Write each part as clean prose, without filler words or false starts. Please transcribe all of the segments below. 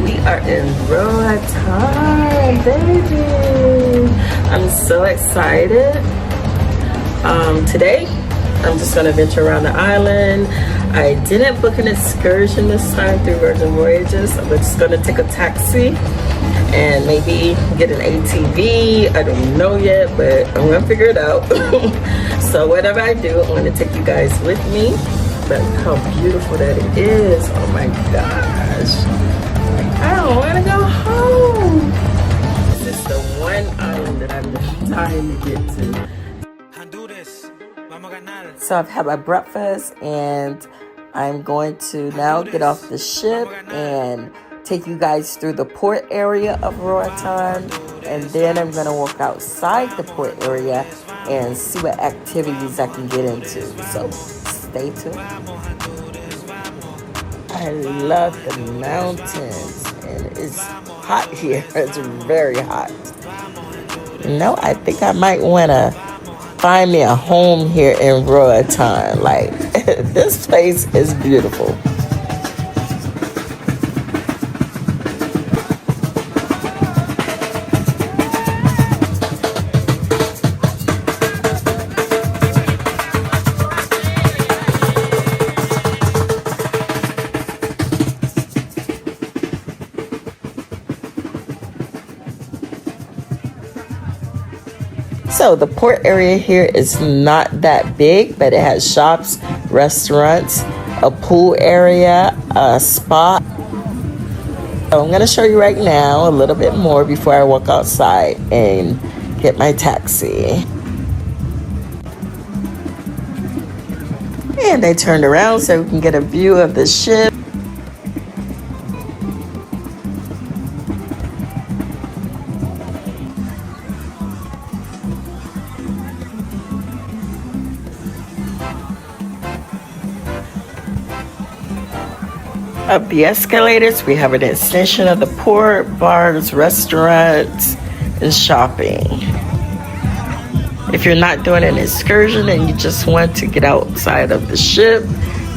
We are in Roatan, baby. I'm so excited. Today, I'm just gonna venture around the island. I didn't book an excursion this time through Virginvoyages. I'm just gonna take a taxi and maybe get an ATV. I don't know yet, but I'm gonna figure it out. So whatever I do, I'm gonna take you guys with me. But how beautiful that it is. Oh my gosh. I don't wanna go home. This is the one island that I've been dying to get to. Honduras, vamos a ganar. So I've had my breakfast and I'm going to now get off the ship and take you guys through the port area of Roatan, and then I'm gonna walk outside the port area and see what activities I can get into. So stay tuned. I love the mountains and it's hot here. It's very hot. No, I think I might wanna find me a home here in Roatan. Like, this place is beautiful. So the port area here is not that big, but it has shops, restaurants, a pool area, a spa. So I'm gonna show you right now a little bit more before I walk outside and get my taxi. And I turned around so we can get a view of the ship. Up the escalators, we have an extension of the port, bars, restaurants, and shopping. If you're not doing an excursion and you just want to get outside of the ship,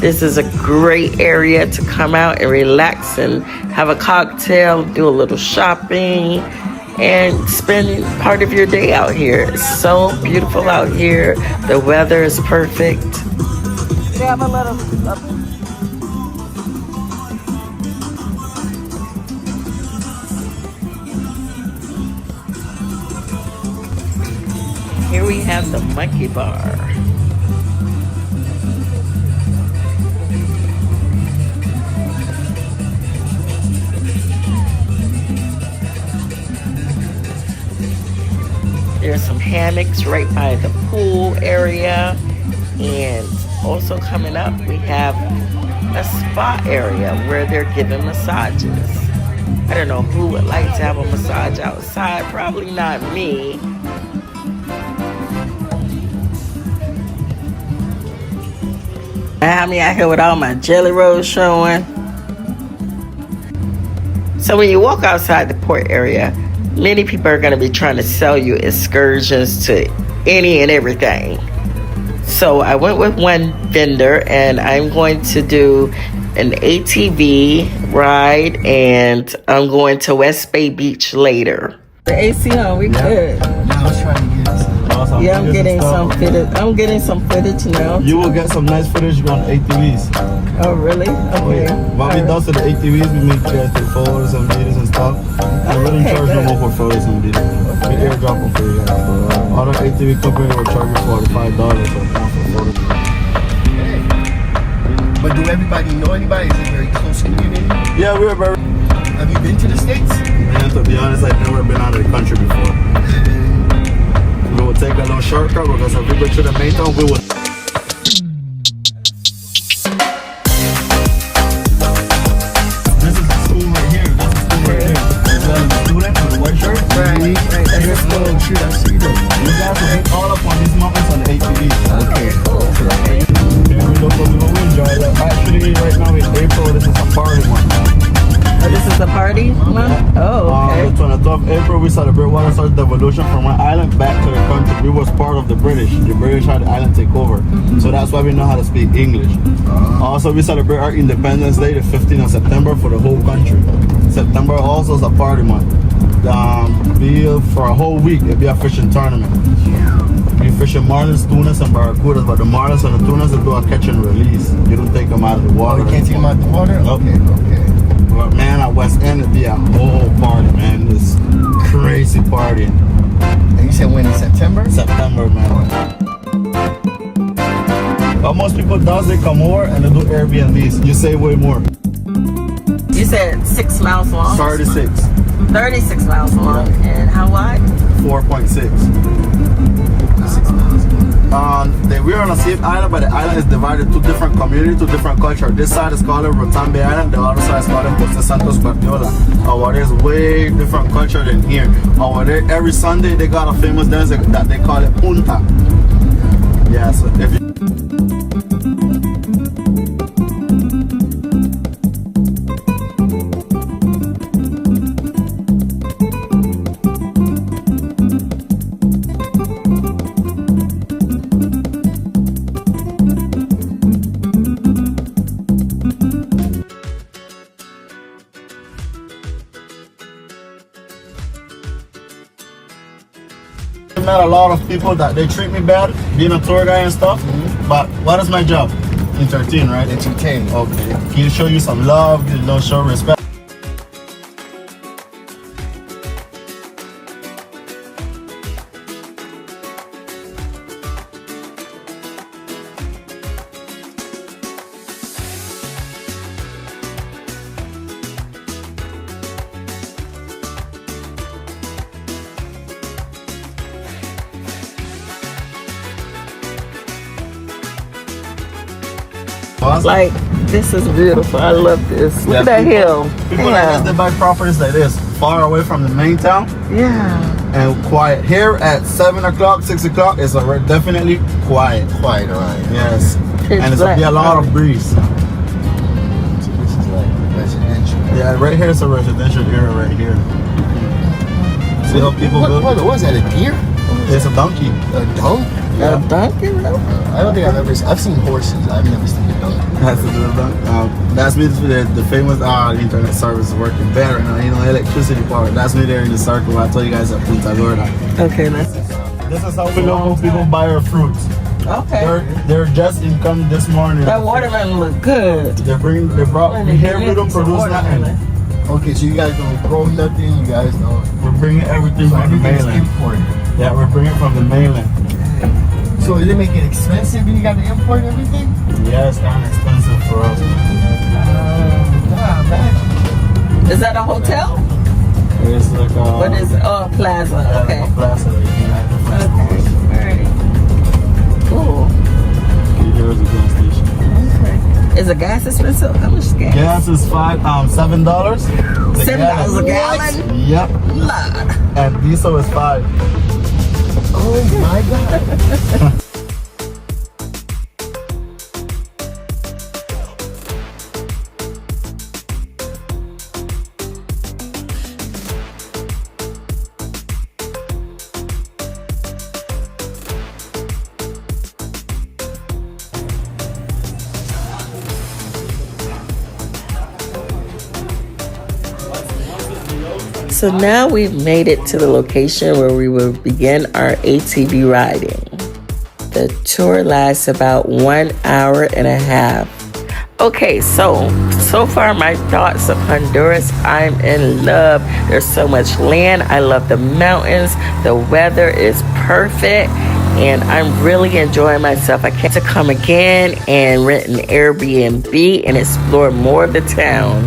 this is a great area to come out and relax and have a cocktail, do a little shopping, and spend part of your day out here. It's so beautiful out here. The weather is perfect. We have a little... Here we have the monkey bar. There's some hammocks right by the pool area. And also coming up, we have a spa area where they're giving massages. I don't know who would like to have a massage outside. Probably not me. I have me out here with all my jelly rolls showing. So when you walk outside the port area, many people are going to be trying to sell you excursions to any and everything. So I went with one vendor and I'm going to do an ATV ride and I'm going to West Bay Beach later. The AC on, we good. I was trying to get some. Yeah, I'm getting some footage. I'm getting some footage now. You will get some nice footage on ATVs. Oh, really? Okay. What we do to the ATVs, we make sure take photos and videos and stuff. I wouldn't charge no more for photos and videos. We airdrop them for you guys. All the ATV company will charge us $45 for photos. But do everybody know anybody? Is it a very close community? Yeah, we're very... Have you been to the States? Man, to be honest, I've never been out of the country before. We will take a little shortcut because if we go to the main town, we will... This is the school right here. That's the school right here. The student with the white shirt. Right. That's the school. Shoot, I see them. You guys will hit all up on these mountains on the ATV. Okay, cool. Yeah, we look for the enjoy that. Actually, right now in April, this is a party one. Oh, this is the party month? Oh, okay. The 20th of April, we celebrate water source devolution from our island back to the country. We was part of the British. The British had the island take over. So that's why we know how to speak English. Also, we celebrate our Independence Day, the 15th of September, for the whole country. Except September also is a party month. For a whole week, it'll be a fishing tournament. We fishing marlins, tunas, and barracudas, but the marlins and the tunas will do a catch and release. You don't take them out of the water. Oh, you can't take them out the water? Nope. Okay. But man, at West End, it'll be a whole party, man. This crazy party. And you said when in September? September, man. But most people does, they come over and they do Airbnbs. You save way more. You said 6 miles long? 36. 36 miles long. And how wide? 4.6. 6 miles. We're on a safe island, but the island is divided to different communities, to different culture. This side is called Rotambe Island, the other side is called Jose Santos Guardiola. Over there is way different culture than here. Over there, every Sunday they got a famous dance that they call it Punta. Yeah, so if you met a lot of people that they treat me bad, being a tour guide and stuff. But what is my job? Entertain, right? Entertain. Okay. He'll show you some love, he'll show respect. Like, this is beautiful. I love this. Look Yeah, at that hill. People like this, they buy properties like this, far away from the main town. Yeah. And quiet. Here at 7 o'clock, 6 o'clock, it's definitely quiet. Quiet, alright. Yes. And it's black. be a lot of breeze. So this is like residential. Yeah, right here is a residential area right here. See how people What build? was that, a deer? It's a donkey. A donkey? A donkey, no? I don't think I've seen horses. I've never seen a donkey. That's me the famous internet service is working better now. You know, electricity power. That's me there in the circle. I told you guys at Punta Gorda. Okay, that's This is how people buy our fruits. okay. They're just in come this morning. That watermelon look good. They brought we here we don't produce nothing. Okay, so you guys don't grow nothing. You guys don't. We're bringing everything So from the everything's mainland. imported. Yeah, we're bringing it from the mainland. So does it make it expensive when you got to import everything? Yeah, it's kind of expensive for us. Man. Is that a hotel? It's like What is plaza? Okay. a plaza. Okay. Alright. Cool. Here's a gas station. Okay. Is the gas expensive? How much is gas? Gas is $7. $7 a gallon? Yep. Lord. And diesel is $5. Oh my God. So now we've made it to the location where we will begin our ATV riding. The tour lasts about 1 hour and a half. Okay, so far my thoughts of Honduras, I'm in love. There's so much land. I love the mountains. The weather is perfect. And I'm really enjoying myself. I can't wait to come again and rent an Airbnb and explore more of the town.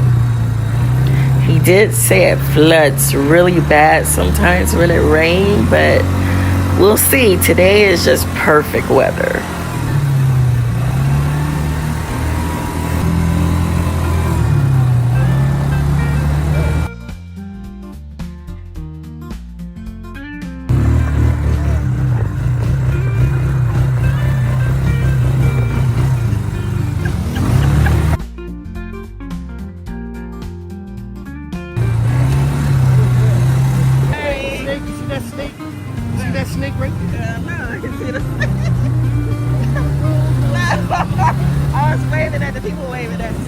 He did say it floods really bad sometimes when it rains, but we'll see. Today is just perfect weather. Snake right there. No, I can see the I was waving at the people waving at me.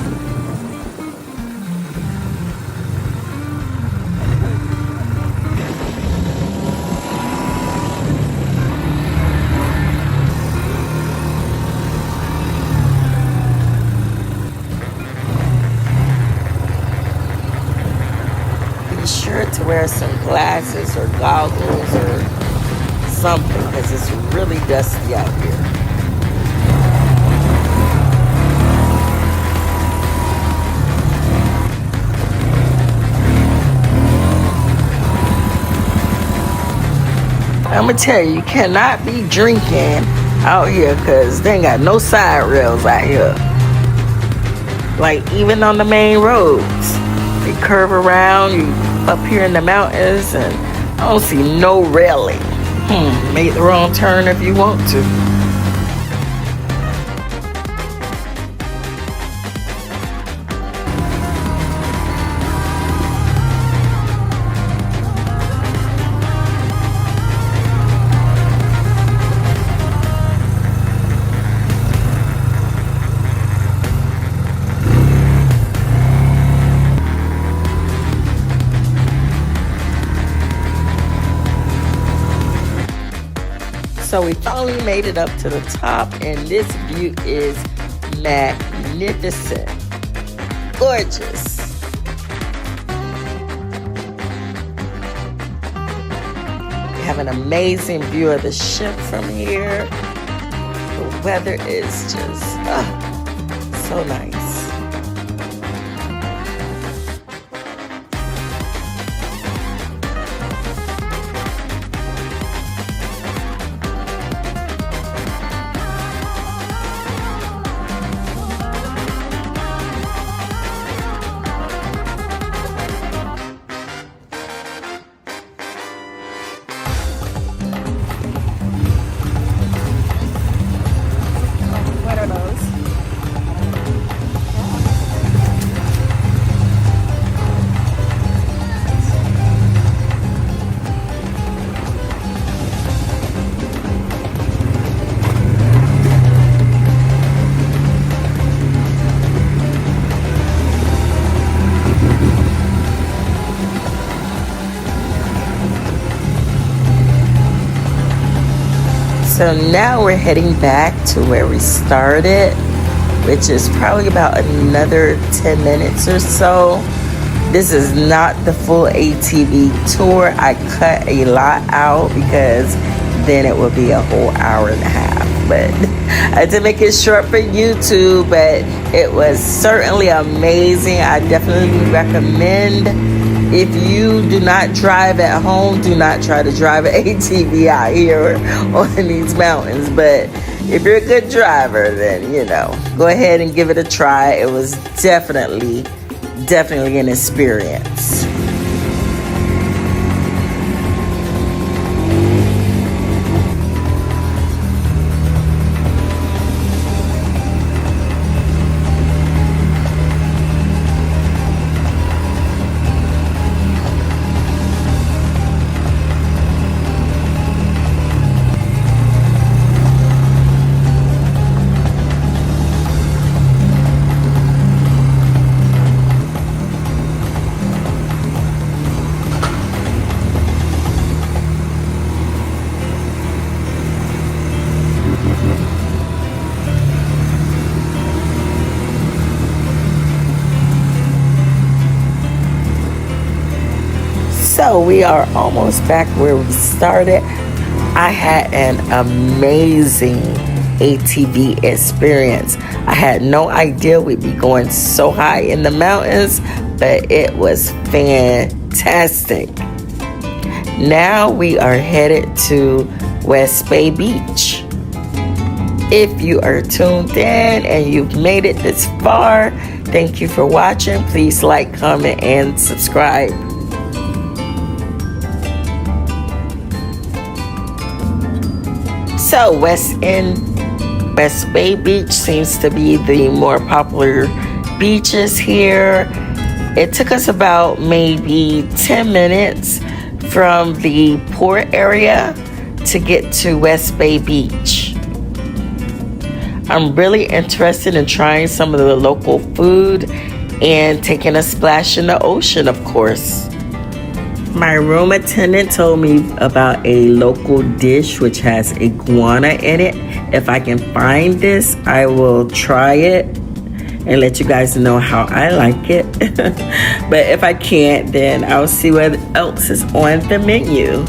be sure to wear some glasses or goggles or something because it's really dusty out here. I'm gonna tell you, you cannot be drinking out here because they ain't got no side rails out here. Like even on the main roads, they curve around you up here in the mountains, and I don't see no railing. Make the wrong turn if you want to. So we finally made it up to the top, and this view is magnificent, gorgeous. We have an amazing view of the ship from here. The weather is just so nice. So now we're heading back to where we started, which is probably about another 10 minutes or so. This is not the full ATV tour. I cut a lot out because then it would be a whole hour and a half. But I had to make it short for YouTube, but it was certainly amazing. I definitely recommend. If you do not drive at home, do not try to drive an ATV out here on these mountains. But if you're a good driver, then, you know, go ahead and give it a try. It was definitely an experience. So we are almost back where we started. I had an amazing ATV experience. I had no idea we'd be going so high in the mountains, but it was fantastic. Now we are headed to West Bay Beach. If you are tuned in and you've made it this far, thank you for watching. Please like, comment, and subscribe. So West Bay Beach seems to be the more popular beaches here. It took us about maybe 10 minutes from the port area to get to West Bay Beach. I'm really interested in trying some of the local food and taking a splash in the ocean, of course. My room attendant told me about a local dish which has iguana in it. If I can find this, I will try it. and let you guys know how I like it. But if I can't, then I'll see what else is on the menu.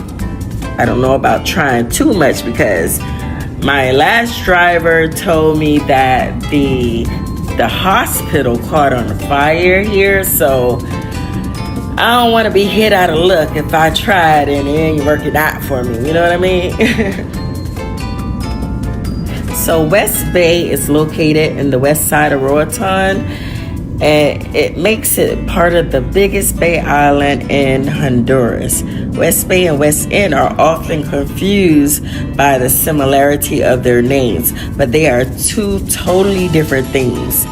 I don't know about trying too much because my last driver told me that the hospital caught on fire here, so I don't want to be hit out of luck if I tried and it ain't working out for me. You know what I mean? So West Bay is located in the west side of Roatan, and it makes it part of the biggest bay island in Honduras. West Bay and West End are often confused by the similarity of their names, but they are two totally different things.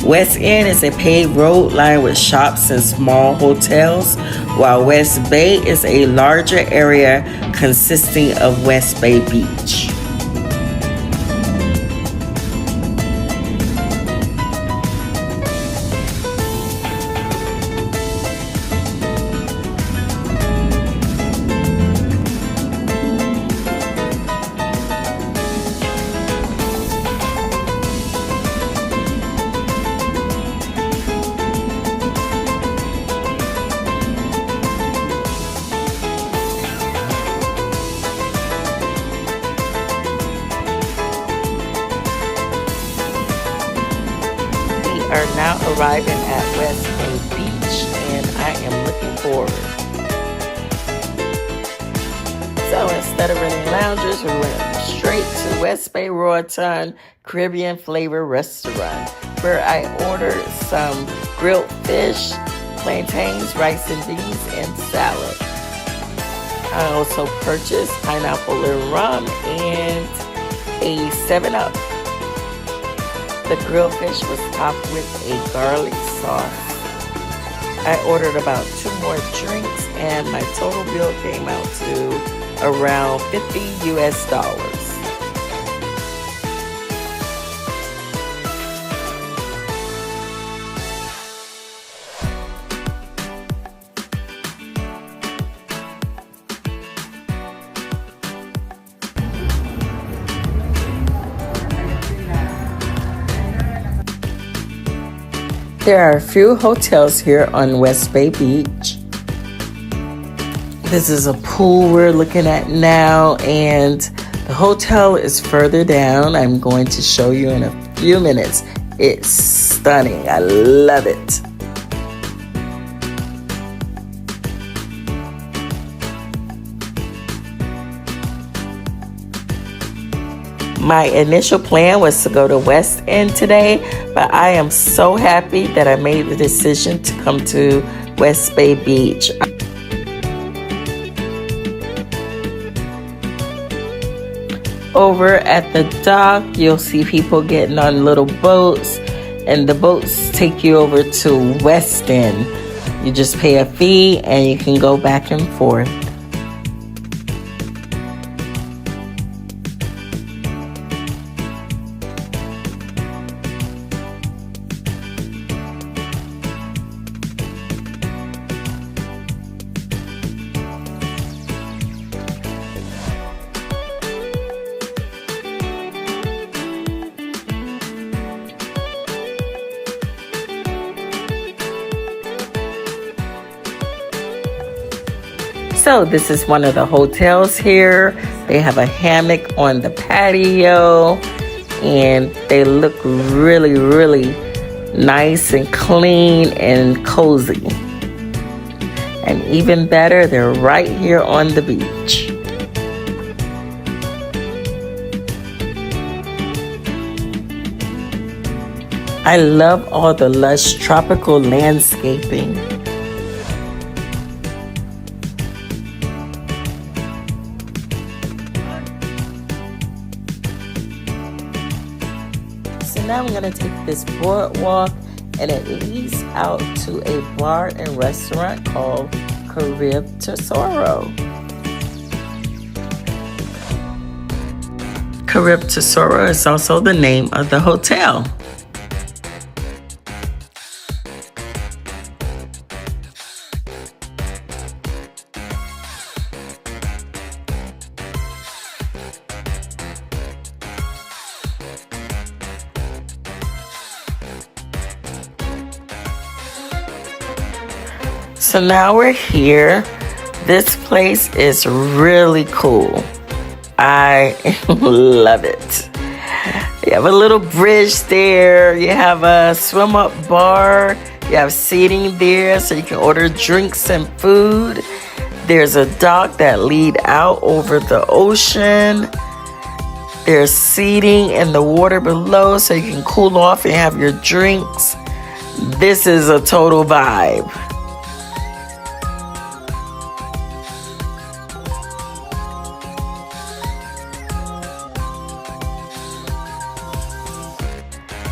West End is a paved road lined with shops and small hotels, while West Bay is a larger area consisting of West Bay Beach. Are now arriving at West Bay Beach, and I am looking forward. So instead of renting loungers, we went straight to West Bay Roatan Caribbean Flavor Restaurant, where I ordered some grilled fish, plantains, rice and beans, and salad. I also purchased pineapple and rum and a 7-Up. The grilled fish was topped with a garlic sauce. I ordered about 2 more drinks, and my total bill came out to around $50 US. There are a few hotels here on West Bay Beach. This is a pool we're looking at now, and the hotel is further down. I'm going to show you in a few minutes. It's stunning. I love it. My initial plan was to go to West End today, but I am so happy that I made the decision to come to West Bay Beach. Over at the dock, you'll see people getting on little boats, and the boats take you over to West End. You just pay a fee and you can go back and forth. So this is one of the hotels here. They have a hammock on the patio, and they look really, really nice and clean and cozy. And even better, they're right here on the beach. I love all the lush tropical landscaping. So now I'm gonna take this boardwalk, and it leads out to a bar and restaurant called Carib Tesoro. Carib Tesoro is also the name of the hotel. So now we're here. This place is really cool. I love it. You have a little bridge there. You have a swim up bar. You have seating there so you can order drinks and food. There's a dock that lead out over the ocean. There's seating in the water below so you can cool off and have your drinks. This is a total vibe.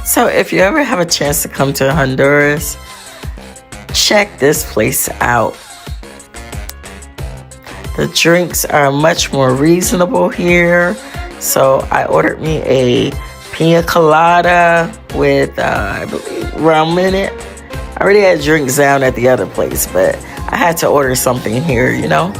So if you ever have a chance to come to Honduras, check this place out. The drinks are much more reasonable here. So I ordered me a pina colada with, I believe, rum in it. I already had drinks down at the other place, but I had to order something here, you know?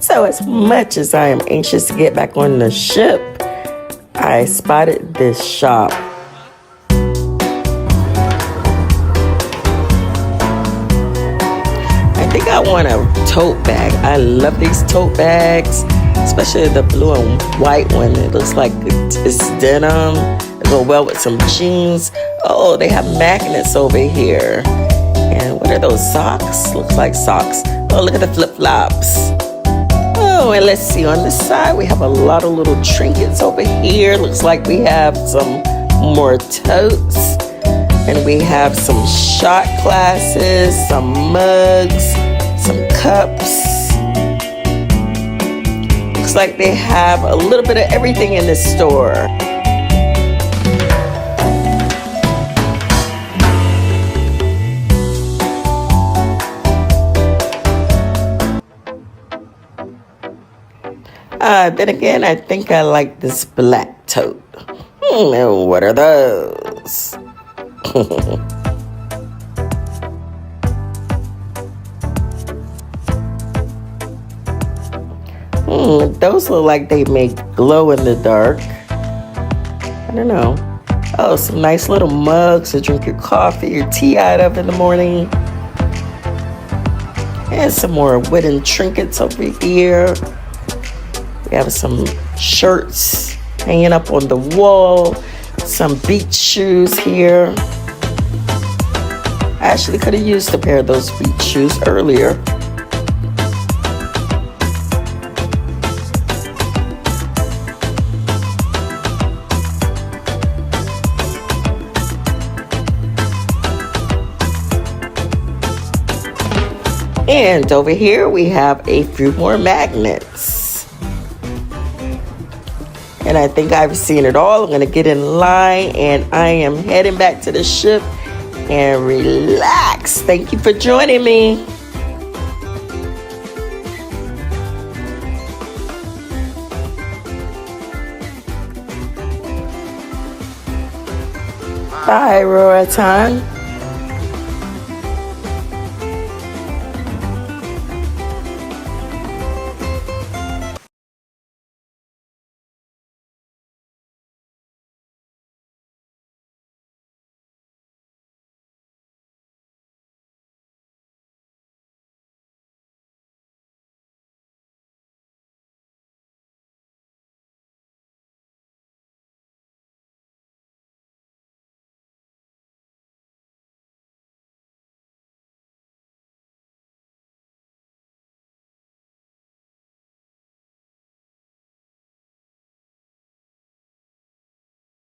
So as much as I am anxious to get back on the ship, I spotted this shop. I think I want a tote bag. I love these tote bags, especially the blue and white one. It looks like it's denim. It'll go well with some jeans. Oh, they have magnets over here. And what are those, socks? Looks like socks. Oh, look at the flip-flops. Oh, and let's see, on this side, we have a lot of little trinkets over here. Looks like we have some more totes. And we have some shot glasses, some mugs, some cups. Looks like they have a little bit of everything in this store. Then again, I think I like this black tote. What are those? Those look like they make glow in the dark. I don't know. Oh, some nice little mugs to drink your coffee or tea out of in the morning. And some more wooden trinkets over here. We have some shirts hanging up on the wall. Some beach shoes here. I actually could have used a pair of those beach shoes earlier. And over here we have a few more magnets. And I think I've seen it all. I'm gonna get in line and I am heading back to the ship and relax. Thank you for joining me. Bye, Roatan.